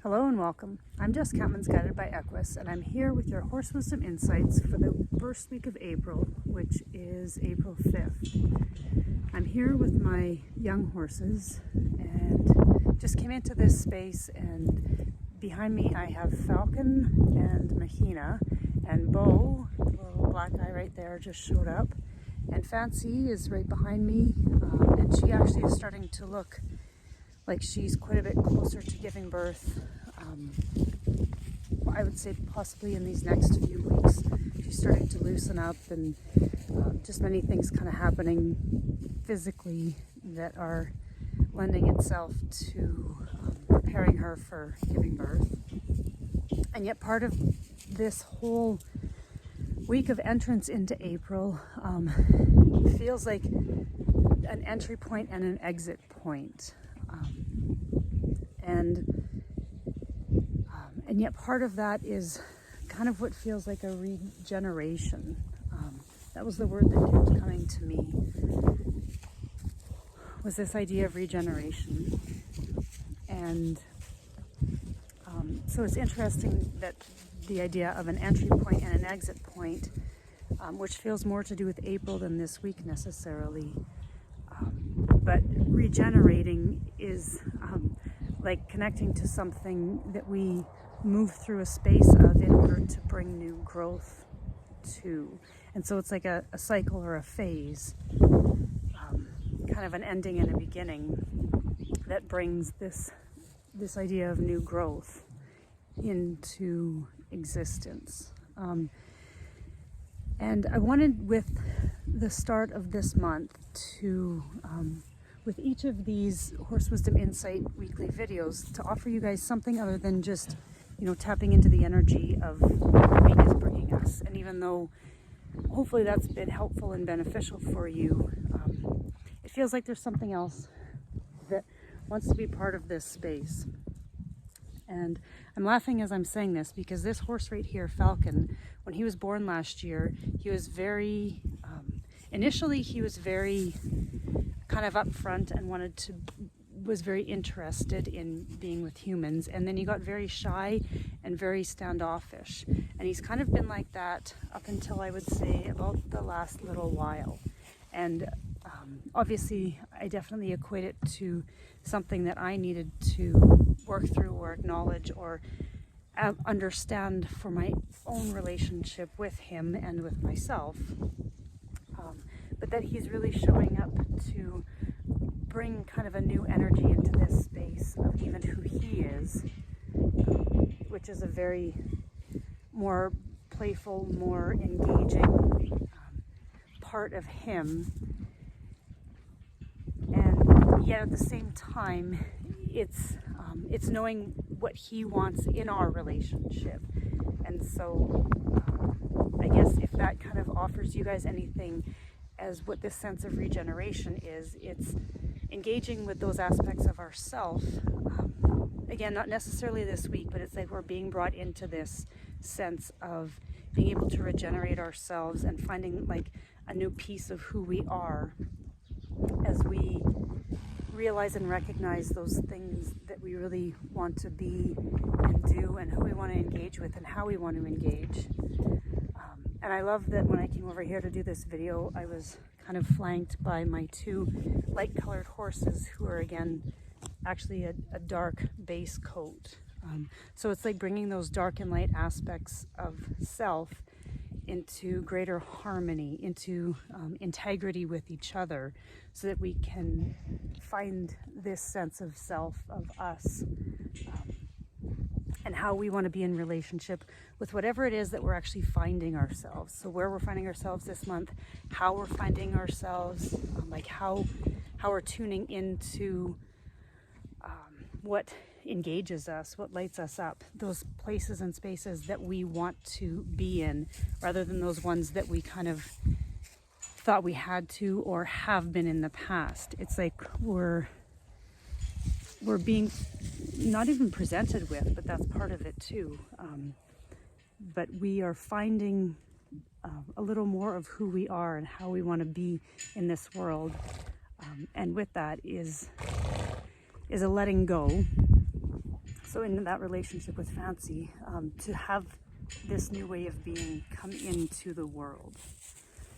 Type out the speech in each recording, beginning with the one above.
Hello and welcome. I'm Jess Catmans, guided by Equus, and I'm here with your Horse Wisdom Insights for the first week of April, which is April 5th. I'm here with my young horses and just came into this space, and behind me I have Falcon and Mahina, and Bo, the little black guy right there, just showed up, and Fancy is right behind me, and she actually is starting to look like she's quite a bit closer to giving birth. I would say possibly in these next few weeks. She's starting to loosen up, and just many things kind of happening physically that are lending itself to preparing her for giving birth. And yet part of this whole week of entrance into April feels like an entry point and an exit point. And yet part of that is kind of what feels like a regeneration. That was the word that kept coming to me, was this idea of regeneration. And so it's interesting that the idea of an entry point and an exit point, which feels more to do with April than this week necessarily. But regenerating is like connecting to something that we move through a space of in order to bring new growth to. And so it's like a cycle or a phase, kind of an ending and a beginning that brings this idea of new growth into existence. And I wanted, with the start of this month, to with each of these Horse Wisdom Insight weekly videos, to offer you guys something other than just, tapping into the energy of what the week is bringing us. And even though hopefully that's been helpful and beneficial for you, it feels like there's something else that wants to be part of this space. And I'm laughing as I'm saying this because this horse right here, Falcon, when he was born last year, he was very, initially he was very kind of upfront and was very interested in being with humans, and then he got very shy and very standoffish, and he's kind of been like that up until, I would say, about the last little while. And obviously I definitely equate it to something that I needed to work through or acknowledge or understand for my own relationship with him and with myself, but that he's really showing up to bring kind of a new energy into this space of even who he is, which is a very more playful, more engaging part of him. And yet at the same time, it's knowing what he wants in our relationship. And so I guess if that kind of offers you guys anything as what this sense of regeneration is, it's engaging with those aspects of ourself. Again, not necessarily this week, but it's like we're being brought into this sense of being able to regenerate ourselves and finding like a new piece of who we are as we realize and recognize those things that we really want to be and do, and who we want to engage with and how we want to engage. And I love that when I came over here to do this video, I was kind of flanked by my two light-colored horses who are, again, actually a dark base coat. So it's like bringing those dark and light aspects of self into greater harmony, into integrity with each other, so that we can find this sense of self, of us, and how we want to be in relationship with whatever it is that we're actually finding ourselves. So where we're finding ourselves this month, how we're finding ourselves, like how we're tuning into what engages us, what lights us up, those places and spaces that we want to be in, rather than those ones that we kind of thought we had to or have been in the past. It's like we're being not even presented with, but that's part of it too. But we are finding a little more of who we are and how we want to be in this world. And with that is a letting go So in that relationship with Fancy, to have this new way of being come into the world.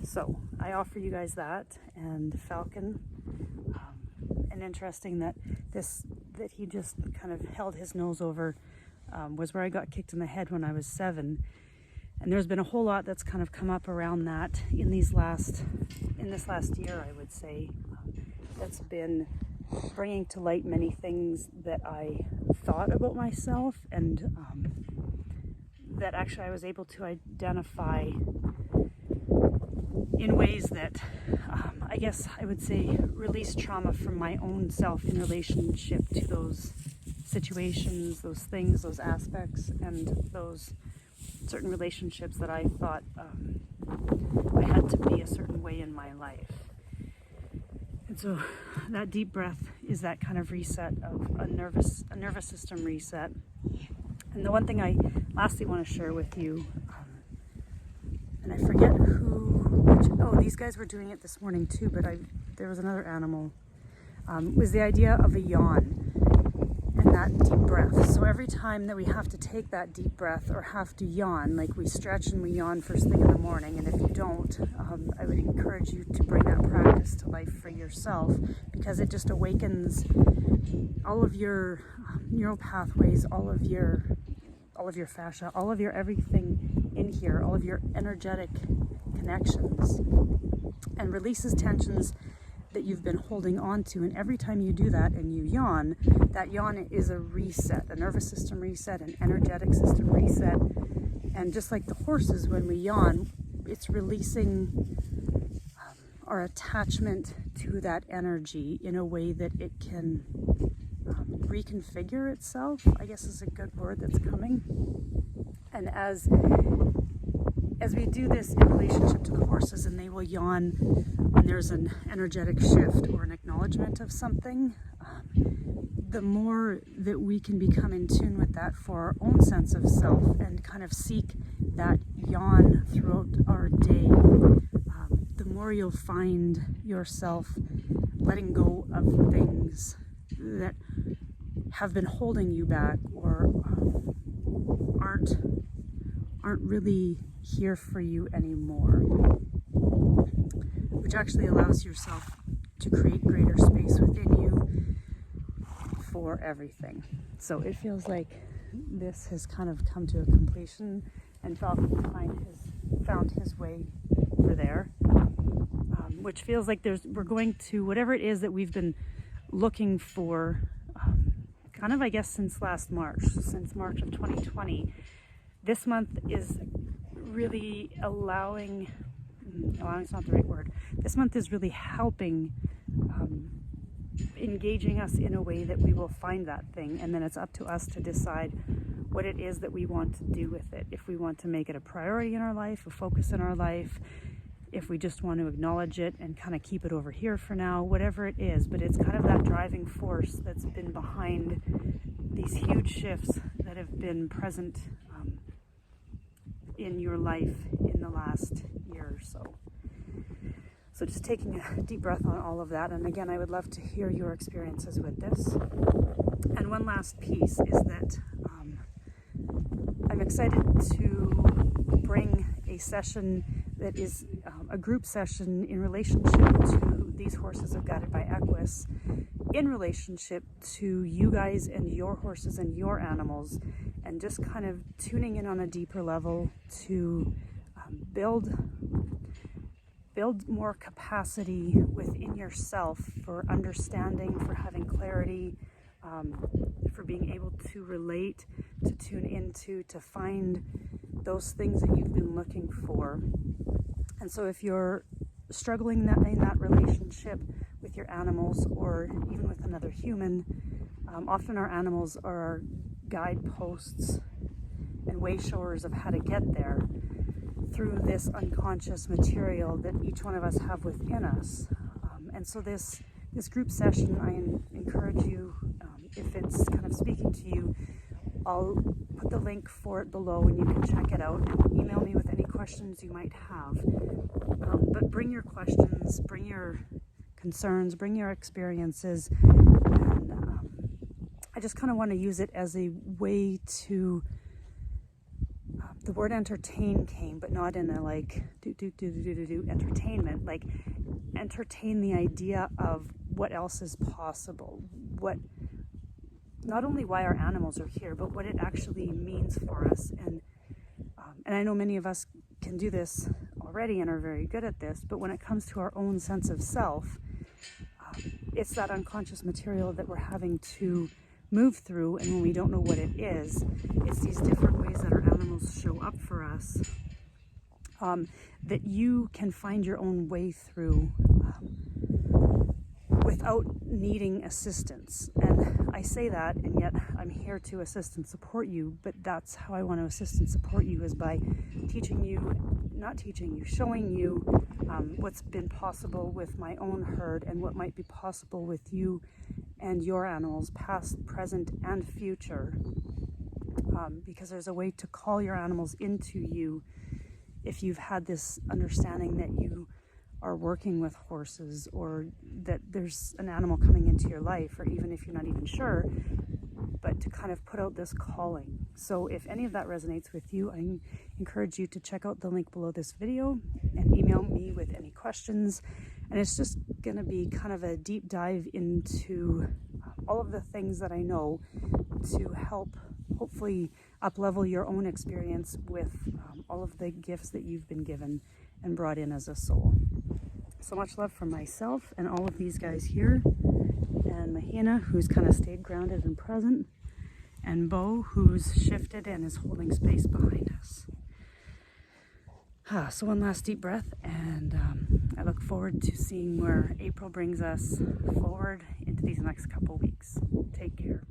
So I offer you guys that, and Falcon, and interesting that he just kind of held his nose over, was where I got kicked in the head when I was 7. And there's been a whole lot that's kind of come up around that in this last year, I would say, that's been bringing to light many things that I thought about myself, and that actually I was able to identify in ways that I guess I would say release trauma from my own self in relationship to those situations, those things, those aspects, and those certain relationships that I thought I had to be a certain way in my life. And so that deep breath is that kind of reset of a nervous system reset. And the one thing I lastly want to share with you, and I forget these guys were doing it this morning too, but there was another animal, was the idea of a yawn and that deep breath. So every time that we have to take that deep breath or have to yawn, like we stretch and we yawn first thing in the morning, and if you don't, I would encourage you to bring that practice to life for yourself, because it just awakens all of your neural pathways, all of your fascia, all of your everything in here, all of your energetic connections, and releases tensions that you've been holding on to. And every time you do that and you yawn, that yawn is a reset, a nervous system reset, an energetic system reset. And just like the horses, when we yawn, it's releasing our attachment to that energy in a way that it can reconfigure itself, I guess is a good word that's coming. And as we do this in relationship to the horses, and they will yawn when there's an energetic shift or an acknowledgement of something, the more that we can become in tune with that for our own sense of self and kind of seek that yawn throughout our day, the more you'll find yourself letting go of things that have been holding you back or aren't really here for you anymore, which actually allows yourself to create greater space within you for everything. So it feels like this has kind of come to a completion, and Falcon found his way over there, which feels like we're going to whatever it is that we've been looking for, kind of I guess since March of 2020. This month is really allowing's not the right word. This month is really helping, engaging us in a way that we will find that thing, and then it's up to us to decide what it is that we want to do with it. If we want to make it a priority in our life, a focus in our life, if we just want to acknowledge it and kind of keep it over here for now, whatever it is. But it's kind of that driving force that's been behind these huge shifts that have been present in your life in the last year or so. So just taking a deep breath on all of that. And again, I would love to hear your experiences with this. And one last piece is that I'm excited to bring a session that is a group session in relationship to these horses of Guided by Equus, in relationship to you guys and your horses and your animals, and just kind of tuning in on a deeper level to build more capacity within yourself for understanding, for having clarity, for being able to relate, to tune into, to find those things that you've been looking for. And so if you're struggling in that relationship with your animals, or even with another human, often our animals are our guideposts and way showers of how to get there through this unconscious material that each one of us have within us. And so this group session, I encourage you, if it's kind of speaking to you, I'll put the link for it below and you can check it out, and email me with any questions you might have. But bring your questions, bring your concerns, bring your experiences, and I just kind of want to use it as a way to, the word entertain came, but not in a like entertainment, like entertain the idea of what else is possible, what, not only why our animals are here, but what it actually means for us. And I know many of us can do this already and are very good at this, but when it comes to our own sense of self, it's that unconscious material that we're having to move through, and when we don't know what it is, it's these different ways that our animals show up for us, that you can find your own way through without needing assistance. And I say that, and yet I'm here to assist and support you, but that's how I want to assist and support you, is by teaching you, showing you what's been possible with my own herd and what might be possible with you and your animals, past, present, and future, because there's a way to call your animals into you if you've had this understanding that you are working with horses, or that there's an animal coming into your life, or even if you're not even sure, but to kind of put out this calling. So if any of that resonates with you, I encourage you to check out the link below this video and email me with any questions. And it's just going to be kind of a deep dive into all of the things that I know to help hopefully up-level your own experience with all of the gifts that you've been given and brought in as a soul. So much love from myself and all of these guys here, and Mahina, who's kind of stayed grounded and present, and Bo, who's shifted and is holding space behind us. So one last deep breath, and I look forward to seeing where April brings us forward into these next couple weeks. Take care.